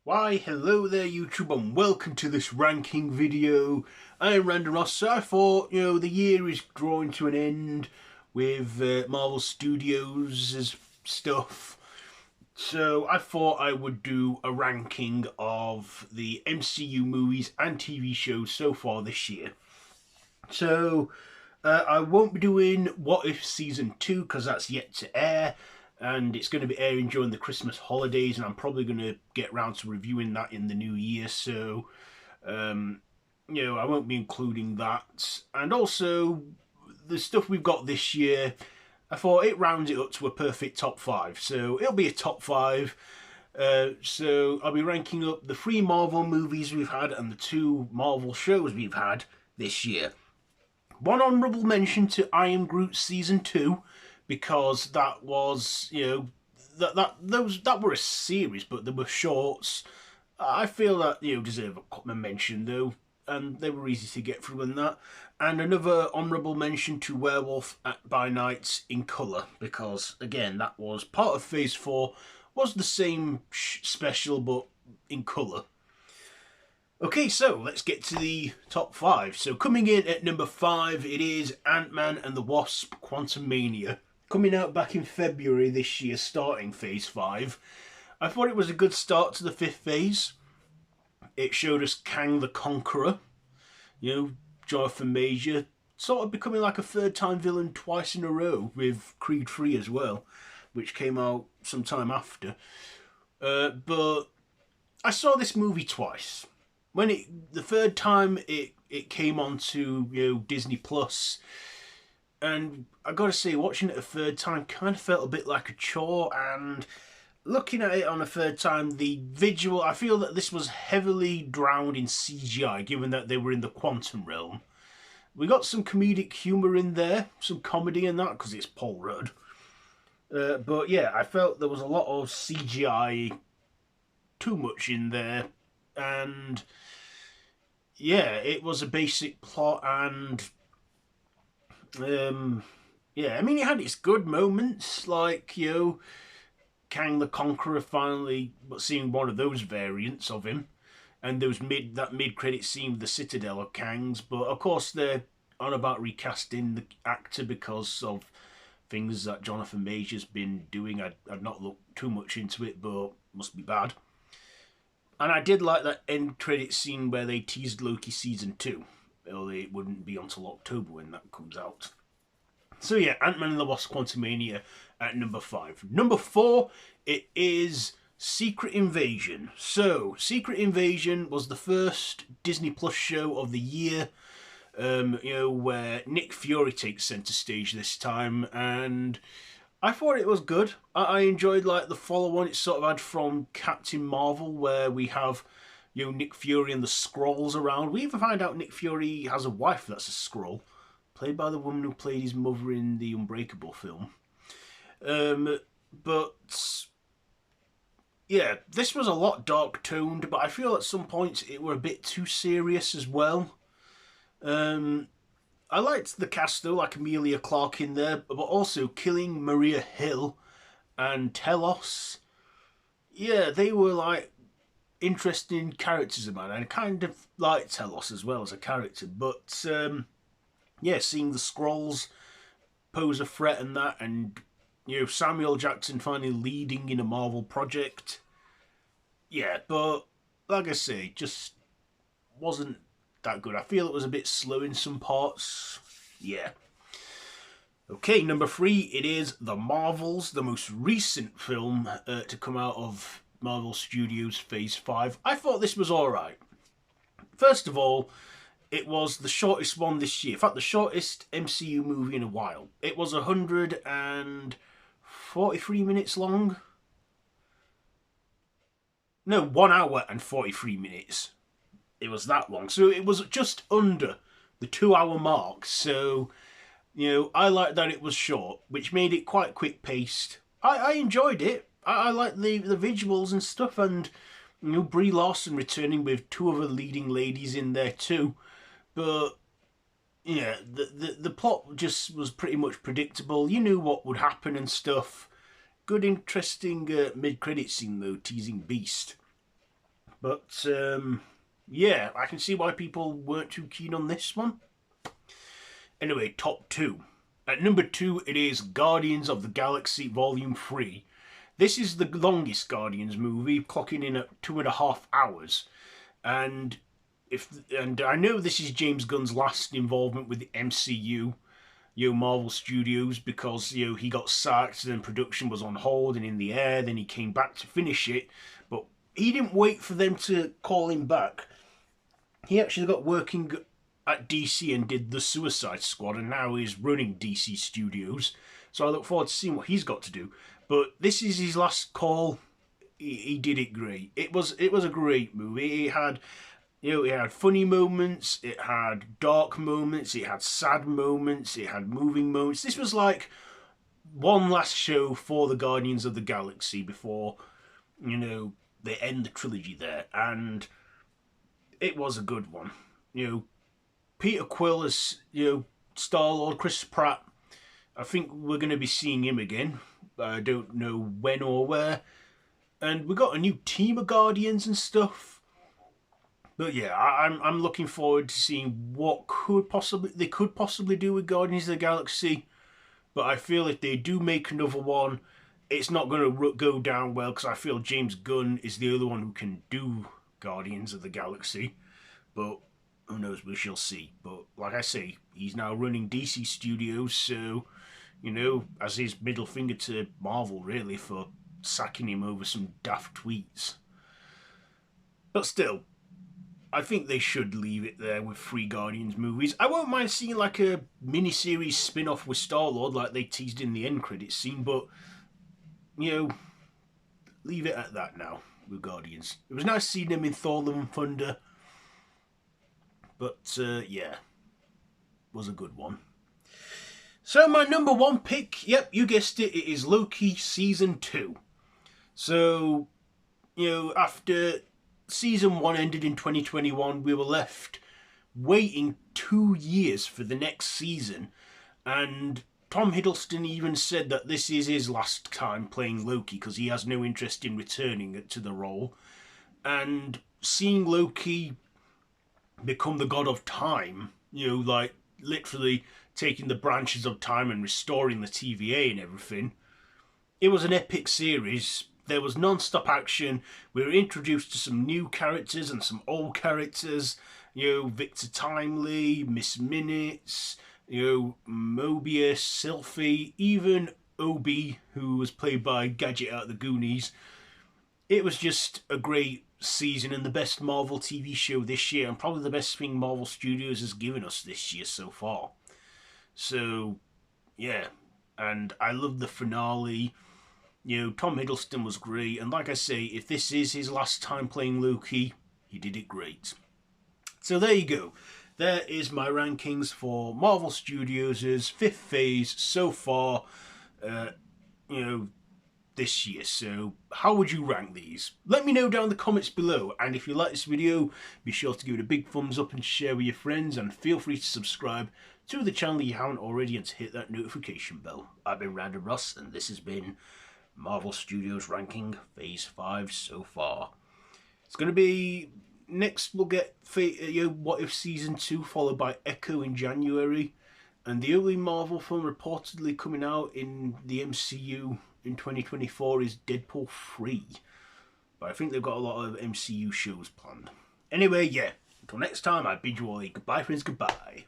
Why, hello there YouTube and welcome to this ranking video. I am Random Ross. So I thought, the year is drawing to an end with Marvel Studios' stuff. So I thought I would do a ranking of the MCU movies and TV shows so far this year. So I won't be doing What If Season 2 because that's yet to air. And it's going to be airing during the Christmas holidays, and I'm probably going to get round to reviewing that in the new year. So, I won't be including that. And also, the stuff we've got this year, I thought it rounds it up to a perfect top 5. So it'll be a top 5. So I'll be ranking up the 3 Marvel movies we've had and the 2 Marvel shows we've had this year. One honourable mention to I Am Groot Season 2, because that was, that were a series, but they were shorts. I feel that, deserve a mention though, and they were easy to get through in that. And another honourable mention to Werewolf by Night in colour, because again, that was part of Phase 4, was the same special but in colour. Okay, so let's get to the top 5. So coming in at number 5, it is Ant-Man and the Wasp: Quantumania. Coming out back in February this year, starting Phase 5. I thought it was a good start to the 5th phase. It showed us Kang the Conqueror, Jonathan Major, sort of becoming like a third-time villain twice in a row with Creed 3 as well, which came out sometime after. But I saw this movie twice. When the third time it came onto Disney Plus, and I gotta say, watching it a third time kind of felt a bit like a chore. And looking at it on a third time, the visual, I feel that this was heavily drowned in CGI, given that they were in the quantum realm. We got some comedic humour in there, some comedy in that, because it's Paul Rudd. But yeah, I felt there was a lot of CGI, too much in there, and yeah, it was a basic plot, and yeah, I mean, it had its good moments, like, Kang the Conqueror finally seeing one of those variants of him, and that mid-credit scene with the Citadel of Kangs. But of course, they're on about recasting the actor because of things that Jonathan Major's been doing. I've not looked too much into it, but must be bad. And I did like that end credit scene where they teased Loki Season 2. Although it wouldn't be until October when that comes out. So yeah, Ant-Man and the Wasp: Quantumania at number 5. Number 4, it is Secret Invasion. So, Secret Invasion was the first Disney Plus show of the year, where Nick Fury takes centre stage this time, and I thought it was good. I enjoyed like the follow-on it sort of had from Captain Marvel, where we have Nick Fury and the Skrulls around. We even find out Nick Fury has a wife that's a Skrull, played by the woman who played his mother in the Unbreakable film. But yeah, this was a lot dark-toned, but I feel at some points it were a bit too serious as well. I liked the cast though, like Emilia Clarke in there, but also killing Maria Hill and Telos. Yeah, they were like interesting characters of mine. I kind of like Telos as well as a character, but yeah, seeing the Skrulls pose a threat and that, and Samuel Jackson finally leading in a Marvel project. Yeah, but like I say, just wasn't that good. I feel it was a bit slow in some parts. Yeah. Okay, number 3, it is The Marvels, the most recent film to come out of Marvel Studios Phase 5. I thought this was alright. First of all, it was the shortest one this year. In fact, the shortest MCU movie in a while. It was 143 minutes long. No, 1 hour and 43 minutes. It was that long. So it was just under the 2-hour mark. So, I liked that it was short, which made it quite quick-paced. I enjoyed it. I liked the visuals and stuff, and Brie Larson returning with 2 other leading ladies in there too. But yeah, the plot just was pretty much predictable. You knew what would happen and stuff. Good, interesting mid-credit scene though, teasing Beast. But yeah, I can see why people weren't too keen on this one. Anyway, top two. At number two, it is Guardians of the Galaxy Volume 3. This is the longest Guardians movie, clocking in at 2.5 hours. And I know this is James Gunn's last involvement with the MCU, Marvel Studios, because he got sacked and production was on hold and in the air. Then he came back to finish it, but he didn't wait for them to call him back. He actually got working at DC and did the Suicide Squad, and now he's running DC Studios. So I look forward to seeing what he's got to do. But this is his last call. He did it great. It was a great movie. It had it had funny moments, it had dark moments, it had sad moments, it had moving moments. This was like one last show for the Guardians of the Galaxy before they end the trilogy there, and it was a good one. Peter Quill as Star-Lord, Chris Pratt. I think we're going to be seeing him again. I don't know when or where. And we got a new team of Guardians and stuff. But yeah, I'm looking forward to seeing what they could possibly do with Guardians of the Galaxy. But I feel if they do make another one, it's not going to go down well, because I feel James Gunn is the only one who can do Guardians of the Galaxy. But who knows, we shall see. But like I say, he's now running DC Studios, so, as his middle finger to Marvel, really, for sacking him over some daft tweets. But still, I think they should leave it there with 3 Guardians movies. I won't mind seeing like a miniseries spin-off with Star-Lord like they teased in the end credits scene, but, leave it at that now with Guardians. It was nice seeing them in Thor: Love and Thunder, but, yeah, was a good one. So my number 1 pick, yep, you guessed it, it is Loki Season 2. So, after Season 1 ended in 2021, we were left waiting 2 years for the next season, and Tom Hiddleston even said that this is his last time playing Loki because he has no interest in returning to the role. And seeing Loki become the god of time, like literally taking the branches of time and restoring the TVA and everything, it was an epic series. There was non-stop action. We were introduced to some new characters and some old characters. Victor Timely, Miss Minutes, Mobius, Sylphie, even Obi, who was played by Gadget out of the Goonies. It was just a great season and the best Marvel TV show this year, and probably the best thing Marvel Studios has given us this year so far. So, yeah. And I love the finale. Tom Hiddleston was great, and like I say, if this is his last time playing Loki, he did it great. So there you go. There is my rankings for Marvel Studios' 5th phase so far, this year. So how would you rank these? Let me know down in the comments below, and if you like this video, be sure to give it a big thumbs up and share with your friends, and feel free to subscribe to the channel if you haven't already and to hit that notification bell. I've been Random Ross, and this has been Marvel Studios ranking phase 5 so far. It's going to be next, we'll get What If Season 2 followed by Echo in January, and the only Marvel film reportedly coming out in the MCU in 2024 is Deadpool 3, but I think they've got a lot of MCU shows planned. Anyway, yeah, until next time, I bid you all a goodbye, friends, goodbye.